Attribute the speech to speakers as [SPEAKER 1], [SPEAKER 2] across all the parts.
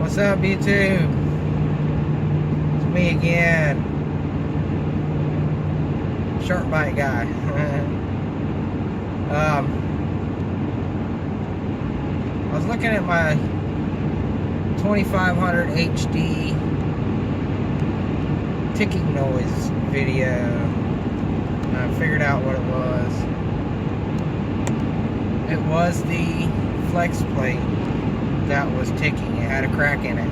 [SPEAKER 1] What's up, YouTube? It's me again. Shark bite guy. I was looking at my 2500 HD ticking noise video, and I figured out what it was. It was the flex plate that was ticking. It had a crack in it.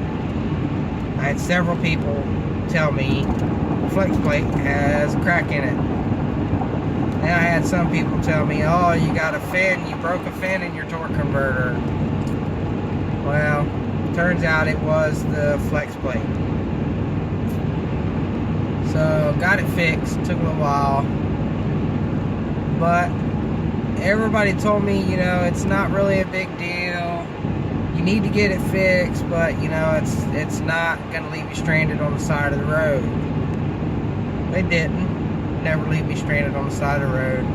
[SPEAKER 1] I had several people tell me the flex plate has a crack in it. And I had some people tell me, oh, you got a fin, you broke a fin in your torque converter. Well, turns out it was the flex plate. So, got it fixed, took a little while. But everybody told me, you know, it's not really a big deal. You need to get it fixed, but you know, it's not gonna leave you stranded on the side of the road. They didn't. Never leave me stranded on the side of the road.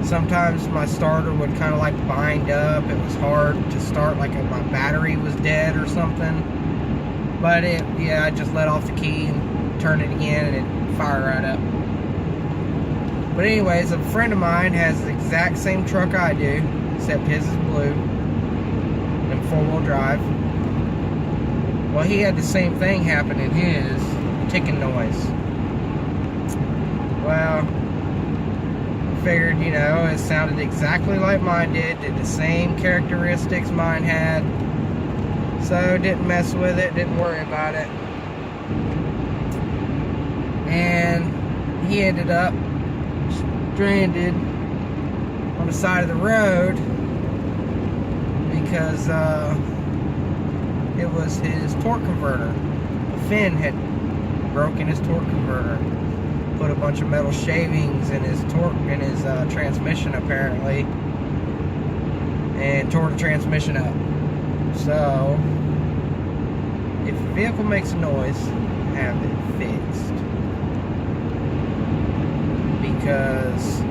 [SPEAKER 1] Sometimes my starter would kind of like bind up. It was hard to start, like if my battery was dead or something. But I just let off the key and turn it again and it'd fire right up. But anyways, a friend of mine has the exact same truck I do, except his is blue and 4-wheel drive. Well, he had the same thing happen in his, ticking noise. Well, figured, you know, it sounded exactly like mine did the same characteristics mine had. So, didn't mess with it, didn't worry about it. And he ended up stranded on the side of the road because it was his torque converter. The fin had broken his torque converter. Put a bunch of metal shavings in his transmission apparently, and tore the transmission up. So, if your vehicle makes a noise, have it fixed, because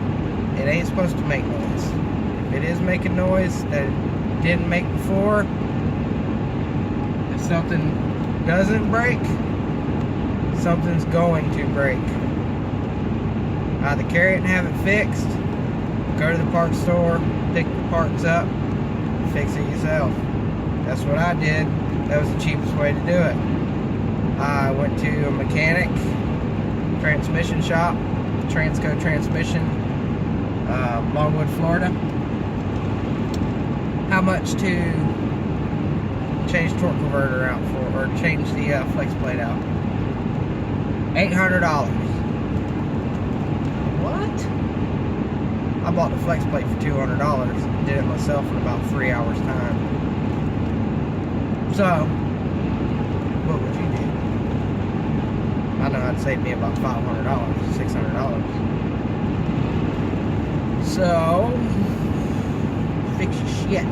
[SPEAKER 1] it ain't supposed to make noise. If it is making noise that it didn't make before, if something doesn't break, something's going to break. Either carry it and have it fixed, go to the parts store, pick the parts up, fix it yourself. That's what I did. That was the cheapest way to do it. I went to a mechanic, transmission shop, Transco Transmission, Longwood, Florida. How much to change torque converter out for, or change the flex plate out? $800. What? I bought the flex plate for $200. Did it myself in about 3 hours time. So, what would you do? I know it'd save me about $500, $600. So, fix your shit.